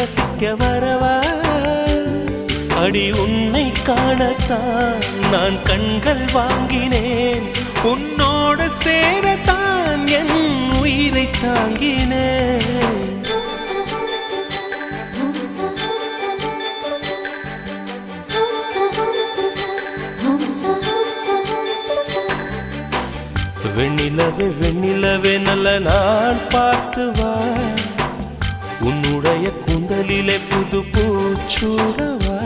ரசிக்க வரவா அடி உன்னை காணத்தான் நான் கண்கள் வாங்கினேன் உன்னோட சேரத்தான் என் உயிரை தாங்கினேன் வெண்ணிலவே வெண்ணிலவே நல்ல நாள் பார்த்து வா உன்னுடைய கூந்தலிலே புது பூச்சூடவா